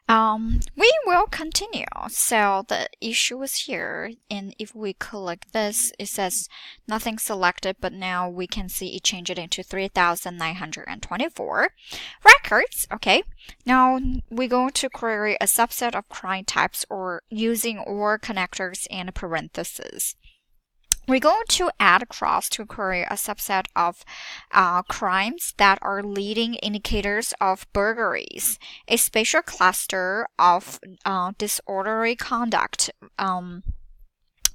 We will continue. So the issue is here, and if we click this, it says nothing selected, but now we can see it change it into 3,924 records. Okay, now we're going to query a subset of crime types or using OR connectors and parentheses. We're going to add across to query a subset of crimes that are leading indicators of burglaries, a spatial cluster of disorderly conduct,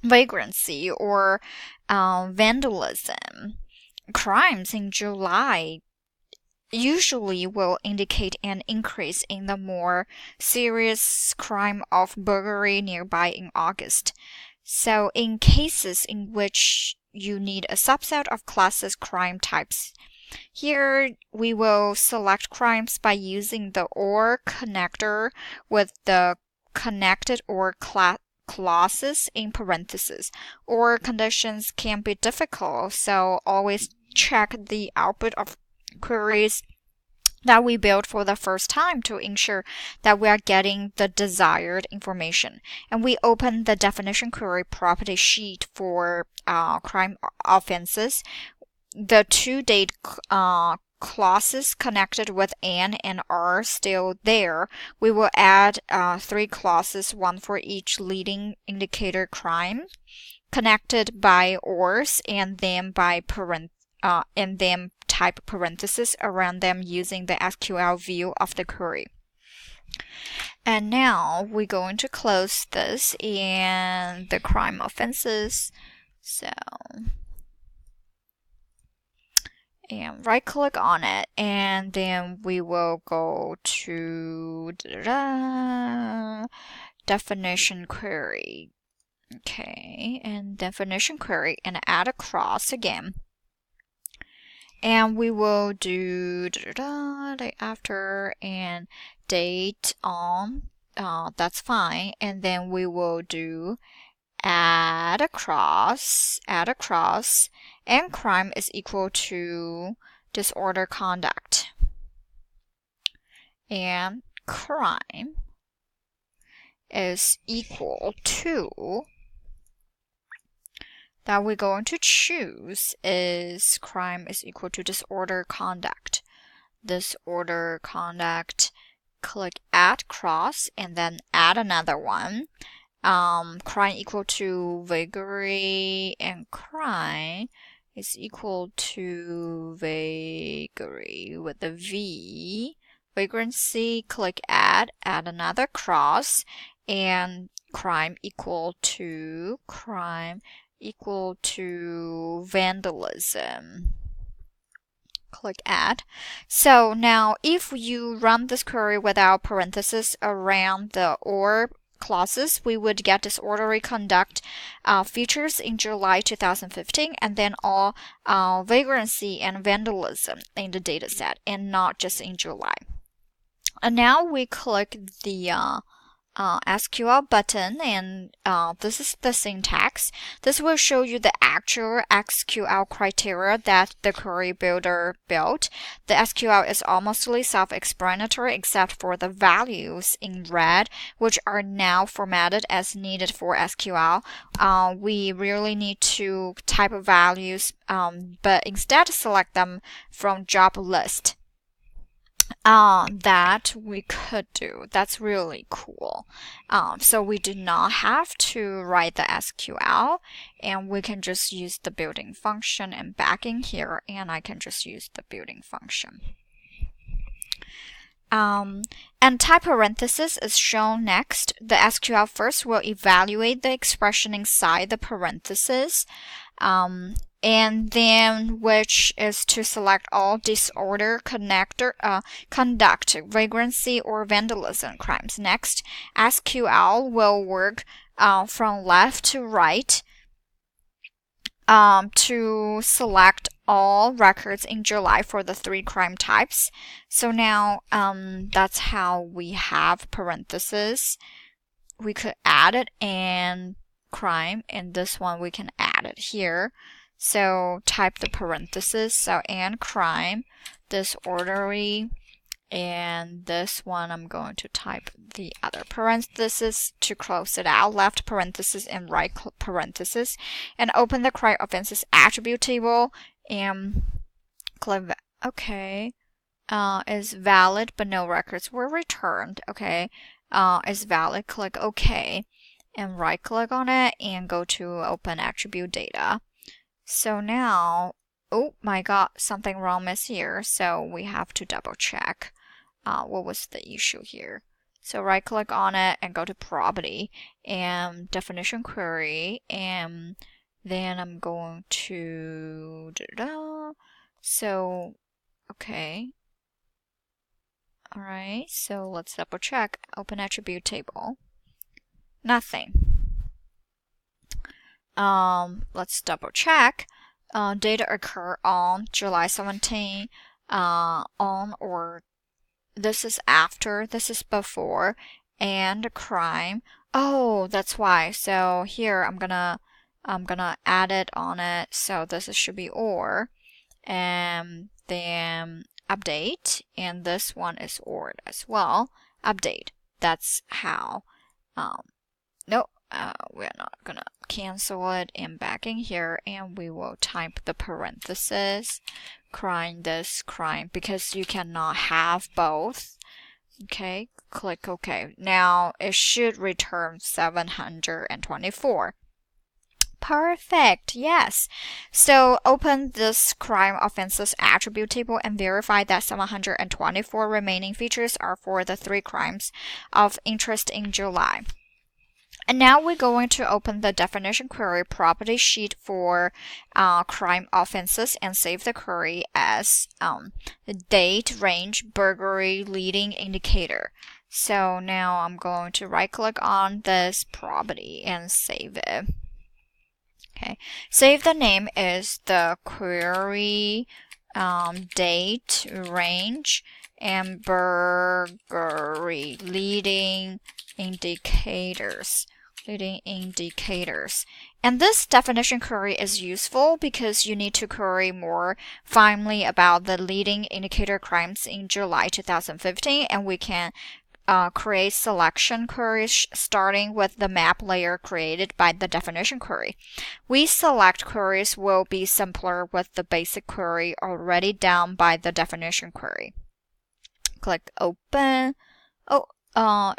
vagrancy, or vandalism. Crimes in July usually will indicate an increase in the more serious crime of burglary nearby in August. So in cases in which you need a subset of classes crime types, here we will select crimes by using the OR connector with the connected OR clauses in parentheses. OR conditions can be difficult, so always check the output of queries that we build for the first time to ensure that we are getting the desired information. And we open the definition query property sheet for crime offenses. The to date clauses connected with an and are still there. We will add 3 clauses, one for each leading indicator crime, connected by ORs, and then by type parentheses around them using the SQL view of the query. And now we're going to close this and the crime offenses. And right click on it, and then we will go to definition query. Okay, and definition query, and add a clause again. And we will do day after and date on. That's fine. And then we will do add across, and crime is equal to disorder conduct. And crime is equal to, that we're going to choose is crime is equal to disorder conduct. Disorder conduct, click add cross, and then add another one. Crime equal to vagary, and crime is equal to vagary with a V. Vagrancy, click add another cross, and crime equal to vandalism. Click add. So now if you run this query without parentheses around the OR clauses, we would get disorderly conduct features in July 2015, and then all vagrancy and vandalism in the dataset, and not just in July. And now we click the SQL button, and this is the syntax. This will show you the actual SQL criteria that the query builder built. The SQL is almost self-explanatory except for the values in red, which are now formatted as needed for SQL. We really need to type values, but instead select them from job list. That we could do. That's really cool. So we do not have to write the SQL, and we can just use the building function, and back in here, and I can just use the building function. And type parenthesis is shown next. The SQL first will evaluate the expression inside the parenthesis. And then which is to select all disorder, conduct, vagrancy, or vandalism crimes. Next, SQL will work from left to right to select all records in July for the 3 crime types. So now that's how we have parentheses. We could add it and crime, and this one we can add it here. So type the parentheses, so and crime, disorderly, And this one, I'm going to type the other parenthesis to close it out, left parenthesis and right parenthesis, and open the crime offenses attribute table and click OK. Is valid, but no records were returned. Okay. Is valid, click OK, and right click on it and go to open attribute data. So now, oh my god, something wrong is here, so we have to double check what was the issue here. So right click on it and go to property and definition query, and then I'm going to so okay. Alright, so let's double check. Open attribute table. Nothing. Let's double check. Data occur on July 17, on or this is after, this is before, and crime. Oh, that's why. So here I'm gonna add it on it. So this should be or, and then update, and this one is or as well. Update. That's how. No, we're not gonna cancel it, and back in here, and we will type the parenthesis, crime this, crime, because you cannot have both. Okay, click OK. Now it should return 724. Perfect, yes. So open this crime offenses attribute table and verify that 724 remaining features are for the 3 crimes of interest in July. And now we're going to open the definition query property sheet for crime offenses and save the query as date, range, burglary, leading indicator. So now I'm going to right click on this property and save it. Okay, save the name is the query date, range, and burglary, leading indicators. And this definition query is useful because you need to query more finely about the leading indicator crimes in July 2015, and we can create selection queries starting with the map layer created by the definition query. We select queries will be simpler with the basic query already done by the definition query. Click open. Oh,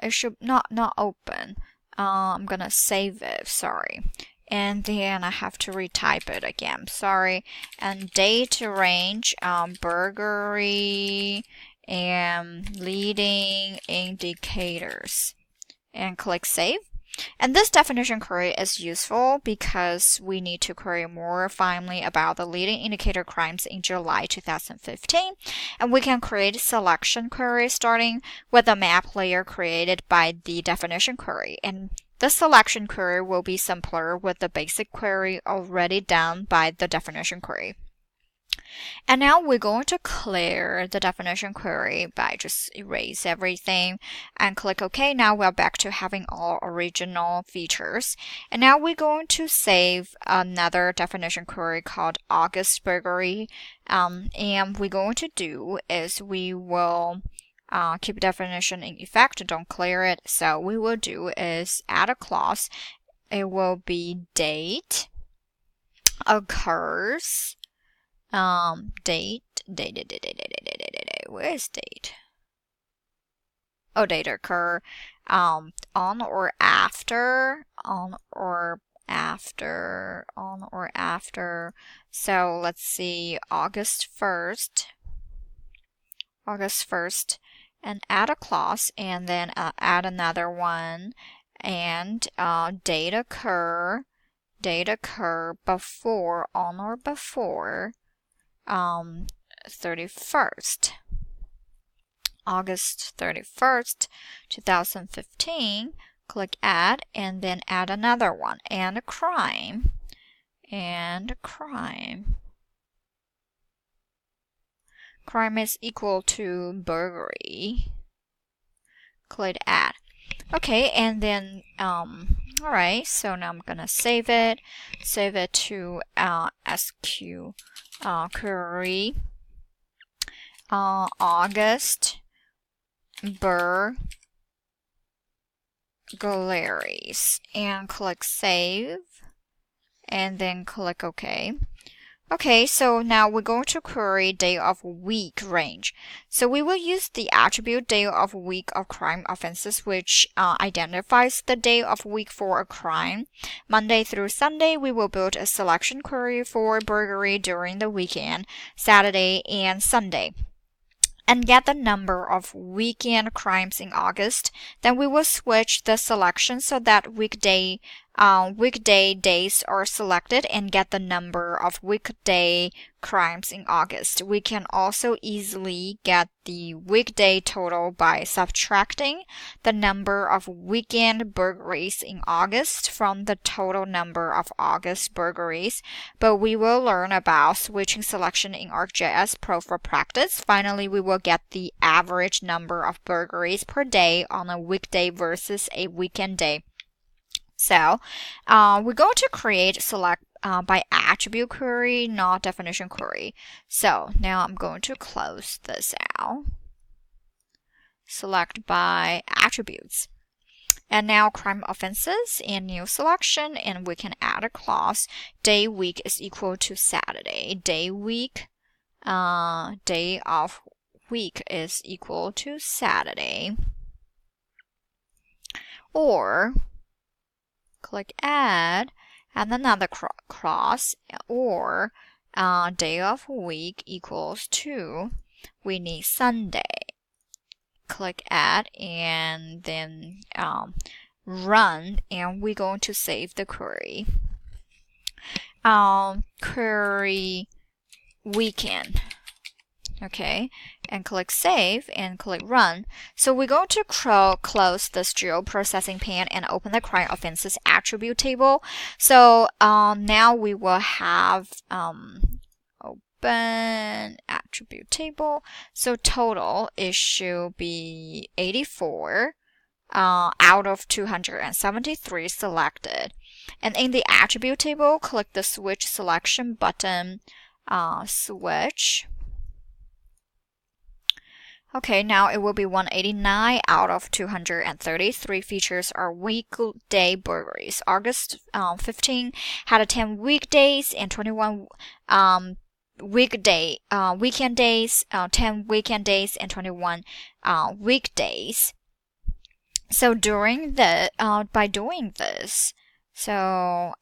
it should not open. I'm gonna save it, sorry. And then I have to retype it again, sorry. And date, range, burglary, and leading indicators. And click save. And this definition query is useful because we need to query more finely about the leading indicator crimes in July 2015. And we can create selection queries starting with the map layer created by the definition query. And the selection query will be simpler with the basic query already done by the definition query. And now we're going to clear the definition query by just erase everything and click OK. Now we're back to having all original features. And now we're going to save another definition query called August burglary. And we're going to do is we will keep definition in effect, don't clear it. So we will do is add a clause. It will be date occurs. Date, where is date? Oh, date occur, on or after, So let's see, August 1st, and add a clause, and then add another one, and date occur before, on or before, 31st, August 31st, 2015, click add, and then add another one, and a crime, Crime is equal to burglary, click add. Okay, and then, alright, so now I'm gonna save it to SQ query. August burglaries, and click Save, and then click OK. Okay, so now we're going to query day of week range. So we will use the attribute day of week of crime offenses, which identifies the day of week for a crime. Monday through Sunday, we will build a selection query for burglary during the weekend, Saturday and Sunday, and get the number of weekend crimes in August. Then we will switch the selection so that weekday days are selected and get the number of weekday crimes in August. We can also easily get the weekday total by subtracting the number of weekend burglaries in August from the total number of August burglaries. But we will learn about switching selection in ArcGIS Pro for practice. Finally, we will get the average number of burglaries per day on a weekday versus a weekend day. So we're going to create select by attribute query, not definition query. So now I'm going to close this out. Select by attributes. And now crime offenses and new selection, and we can add a clause. Day week is equal to Saturday. Day week, day of week is equal to Saturday. Or click add and another clause, or day of week equals to, we need Sunday. Click add and then run, and we're going to save the query. Query weekend. Okay, and click save and click run. So we're going to close this geoprocessing pane and open the crime offenses attribute table. So now we will have open attribute table. So total, it should be 84 out of 273 selected. And in the attribute table, click the switch selection button, switch. Okay, now it will be 189 out of 233 features are weekday burglaries. August 15 had 10 weekdays and 21 weekend days, 10 weekend days and 21 weekdays. So during the by doing this, so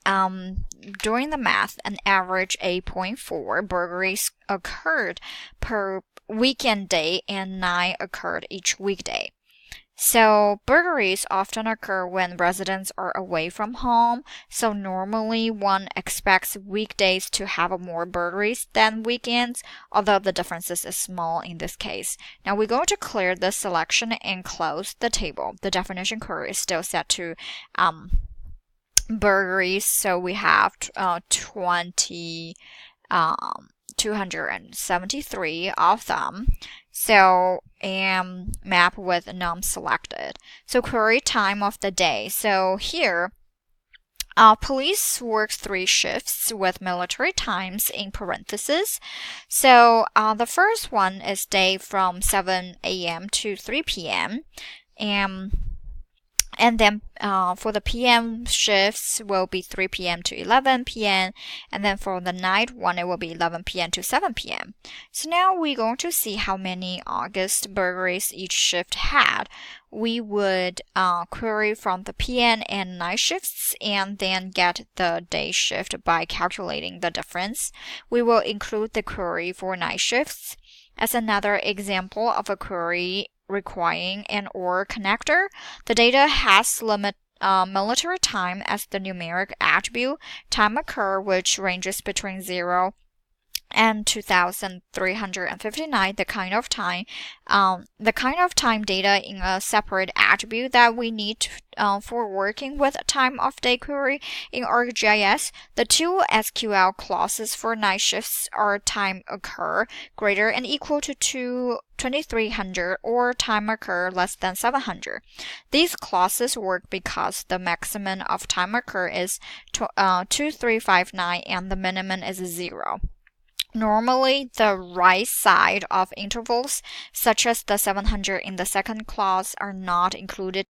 doing the math, an average 8.4 burglaries occurred per weekend day and 9 occurred each weekday. So burglaries often occur when residents are away from home. So normally one expects weekdays to have more burglaries than weekends, although the differences is small in this case. Now we're going to clear this selection and close the table. The definition query is still set to burglaries, so we have 273 of them. So map with none selected. So query time of the day. So here, police works 3 shifts with military times in parentheses. So the first one is day from 7 a.m. to 3 p.m. And then for the PM shifts will be 3 p.m. to 11 p.m. And then for the night one, it will be 11 p.m. to 7 p.m. So now we're going to see how many August burglaries each shift had. We would query from the PM and night shifts and then get the day shift by calculating the difference. We will include the query for night shifts. As another example of a query requiring an OR connector, the data has military time as the numeric attribute, time occur, which ranges between 0 and 2359, the kind of time data in a separate attribute that we need for working with a time of day query in ArcGIS. The 2 SQL clauses for night shifts are time occur greater and equal to 2300 or time occur less than 700. These clauses work because the maximum of time occur is 2359 and the minimum is 0. Normally, the right side of intervals, such as the 700 in the second clause, are not included